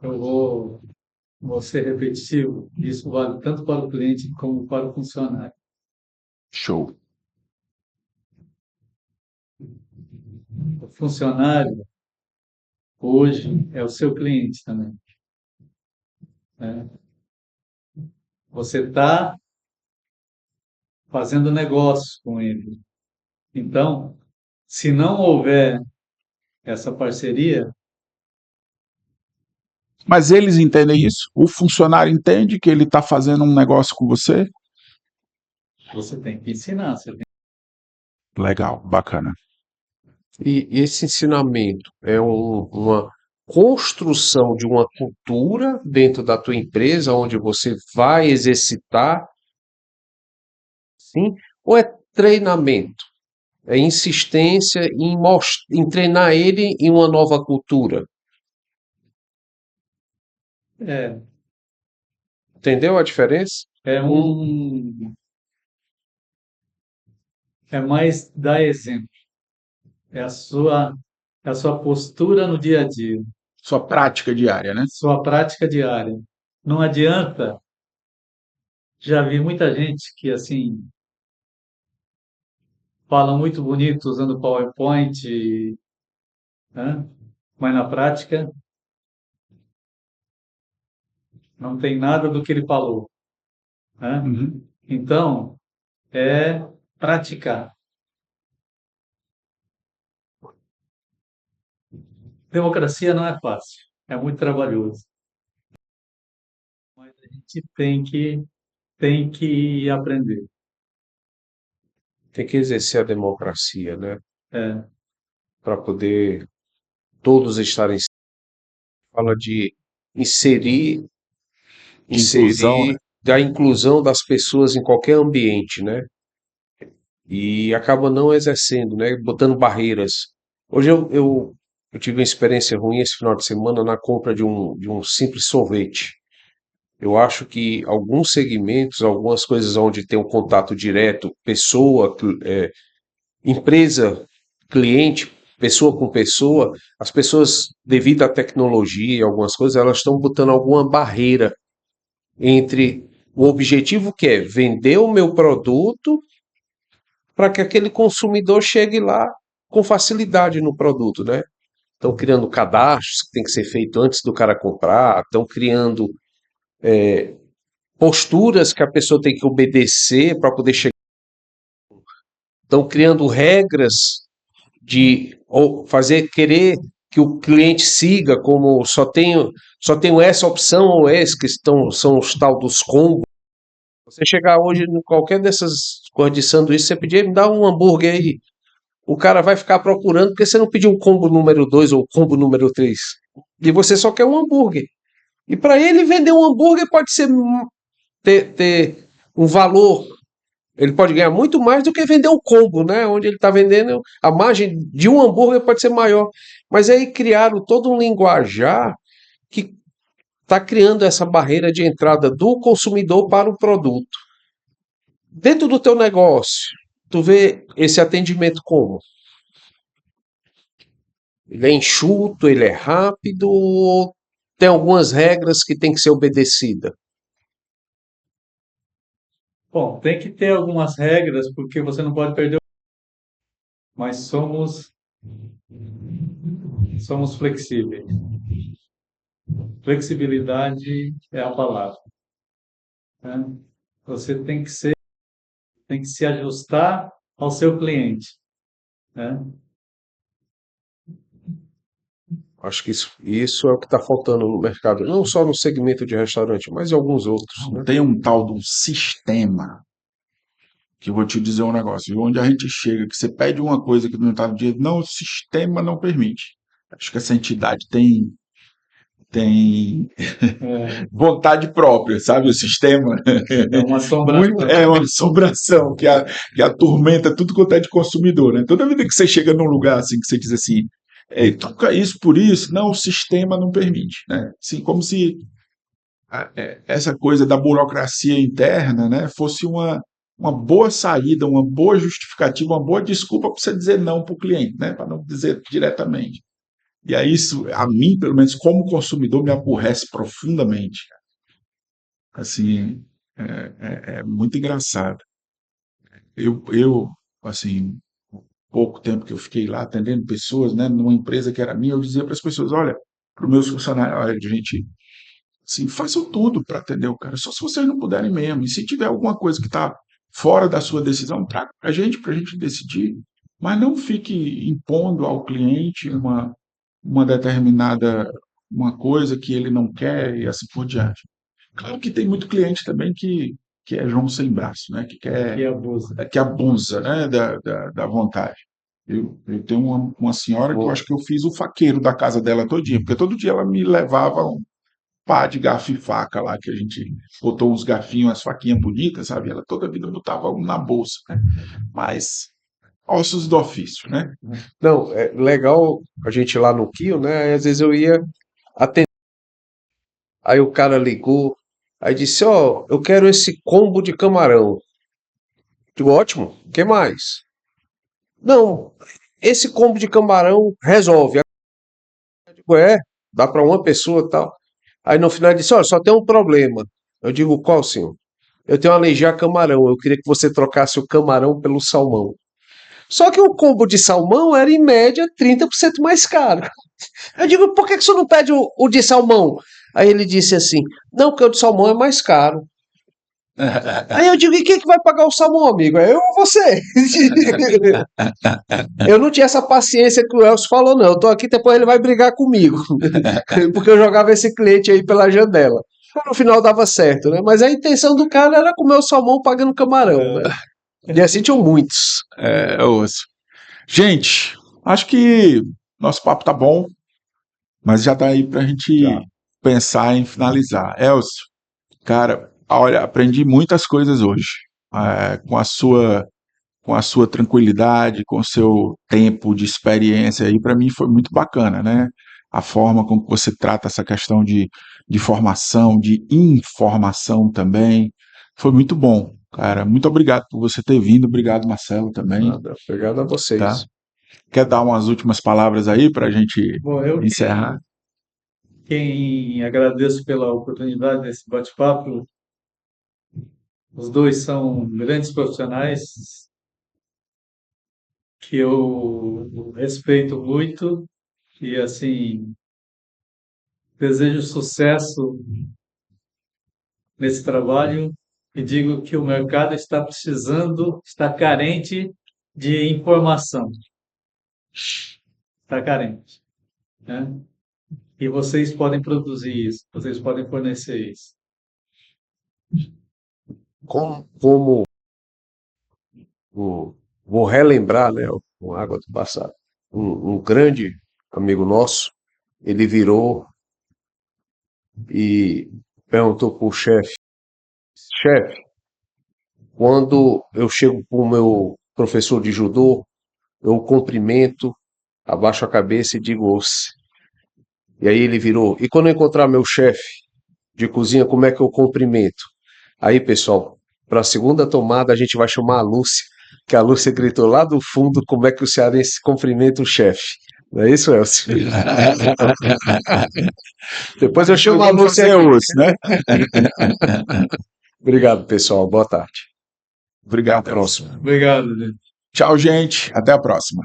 Eu vou ser repetitivo. Isso vale tanto para o cliente como para o funcionário. Show. O funcionário, hoje, é o seu cliente também, né? Você está fazendo negócio com ele. Então, se não houver essa parceria, Mas eles entendem isso? O funcionário entende que ele está fazendo um negócio com você? você tem que ensinar. Você tem... Legal, bacana. E esse ensinamento é uma construção de uma cultura dentro da tua empresa, onde você vai exercitar, sim? Ou é treinamento? É insistência em treinar ele em uma nova cultura. É, Entendeu a diferença? é Um, é mais dar exemplo. É a sua, é a sua postura no dia a dia, Sua prática diária, né? sua prática diária. Não adianta, já vi muita gente que assim fala muito bonito usando PowerPoint, né? Mas na prática não tem nada do que ele falou, né? Uhum. Então, é praticar. Democracia não é fácil, é muito trabalhoso, mas a gente tem que aprender. tem que exercer a democracia, né? É, Para poder todos estarem. Fala de inserir, De inclusão, né? da inclusão das pessoas em qualquer ambiente, né? E acaba não exercendo, né? Botando barreiras. Hoje eu tive uma experiência ruim esse final de semana na compra de um simples sorvete. Eu acho que alguns segmentos, algumas coisas onde tem um contato direto, empresa, cliente, pessoa com pessoa, as pessoas, devido à tecnologia e algumas coisas, elas estão botando alguma barreira entre o objetivo que é vender o meu produto para que aquele consumidor chegue lá com facilidade no produto, né? Estão criando cadastros que tem que ser feito antes do cara comprar, estão criando posturas que a pessoa tem que obedecer para poder chegar estão criando regras de ou fazer querer que o cliente siga como só tenho essa opção ou essa que são os tal dos combos. Você chegar hoje em qualquer dessas coisas de sanduíche, você pedir, me dá um hambúrguer aí. O cara vai ficar procurando porque você não pediu o combo número 2 ou o combo número 3. E você só quer um hambúrguer. E para ele vender um hambúrguer pode ser ter um valor. Ele pode ganhar muito mais do que vender um combo, né? Onde ele está vendendo, a margem de um hambúrguer pode ser maior. Mas aí criaram todo um linguajar que está criando essa barreira de entrada do consumidor para o produto. Dentro do teu negócio, tu vê esse atendimento como? Ele é enxuto, ele é rápido, ou tem algumas regras que tem que ser obedecida? Bom, tem que ter algumas regras, porque você não pode perder, mas somos flexíveis. Flexibilidade é a palavra, né? Você tem que se ajustar ao seu cliente, né? Acho que isso é o que está faltando no mercado, não só no segmento de restaurante, mas em alguns outros, né? Tem um tal do sistema, que eu vou te dizer um negócio, onde a gente chega, que você pede uma coisa que não está no dia, não, o sistema não permite. Acho que essa entidade tem É, vontade própria, sabe? O sistema é uma é assombração. uma assombração que atormenta tudo quanto é de consumidor, né? Toda vida que você chega num lugar assim, que você diz assim, troca isso por isso, não, o sistema não permite, né? Assim, como se essa coisa da burocracia interna, né, fosse uma boa saída, uma boa justificativa, uma boa desculpa para você dizer não para o cliente, né, para não dizer diretamente. E aí isso, a mim, pelo menos como consumidor, me aborrece profundamente. Assim, é muito engraçado. Assim, pouco tempo que eu fiquei lá atendendo pessoas, né, numa empresa que era minha, eu dizia para as pessoas, olha, para os meus funcionários, olha, gente, assim, façam tudo para atender o cara, só se vocês não puderem mesmo. E se tiver alguma coisa que está fora da sua decisão, traga para a gente decidir. Mas não fique impondo ao cliente uma determinada uma coisa que ele não quer e assim por diante. Claro que tem muito cliente também que é João sem braço, né? Que abusa. Que abusa, né? Da vontade. Eu tenho uma senhora que eu acho que eu fiz o faqueiro da casa dela todo dia, porque todo dia ela me levava pá de garfo e faca lá, que a gente botou uns garfinhos, umas faquinhas bonitas, sabe? Ela toda a vida botava um na bolsa, né? Mas ossos do ofício, né? Não, é legal a gente ir lá no Kio, né? Aí, às vezes eu ia atender. Aí o cara ligou, aí disse: Ó, eu quero esse combo de camarão. Digo, ótimo, o que mais? Não, esse combo de camarão resolve. Eu digo, dá para uma pessoa e tal. Aí no final ele disse: Olha, só tem um problema. Eu digo, qual, senhor? Eu tenho alergia a camarão. Eu queria que você trocasse o camarão pelo salmão. Só que o combo de salmão era, em média, 30% mais caro. Eu digo, por que que você não pede o de salmão? Aí ele disse assim: Não, porque o de salmão é mais caro. Aí eu digo, e quem que vai pagar o salmão, amigo? É eu ou você? Eu não tinha essa paciência que o Elcio falou, não. Eu tô aqui, depois ele vai brigar comigo. Porque eu jogava esse cliente aí pela janela. No final dava certo, né? Mas a intenção do cara era comer o salmão pagando camarão, né? E assim tinham muitos. Osso. Gente, acho que nosso papo tá bom, mas já dá aí pra Já. gente pensar em finalizar. Elcio, cara, olha, aprendi muitas coisas hoje, com com a sua tranquilidade, com o seu tempo de experiência aí, para mim foi muito bacana, né? A forma como você trata essa questão de formação, de informação também, foi muito bom, cara. Muito obrigado por você ter vindo, obrigado, Marcelo, também, Nada. Obrigado a tá? vocês. Quer dar umas últimas palavras aí para a gente Bom, eu encerrar? quem agradeço pela oportunidade desse bate-papo. Os dois são grandes profissionais que eu respeito muito e, assim, desejo sucesso nesse trabalho e digo que o mercado está precisando, está carente de informação. Está carente, né? E vocês podem produzir isso, vocês podem fornecer isso. Como vou relembrar, né, com água do passado, um grande amigo nosso, ele virou e perguntou para o chefe: chefe, quando eu chego para o meu professor de judô, eu o cumprimento, abaixo a cabeça e digo "Osse". E aí ele virou: e quando eu encontrar meu chefe de cozinha, como é que eu cumprimento? Aí, pessoal, para a segunda tomada a gente vai chamar a Lúcia, que a Lúcia gritou lá do fundo como é que o cearense cumprimenta o chefe. Não é isso, Elcio? Depois eu chamo a Vamos Lúcia fazer aqui. outros, né? Obrigado, pessoal. Boa tarde. Até a Obrigado, Elcio. próxima. Obrigado, gente. Tchau, gente. Até a próxima.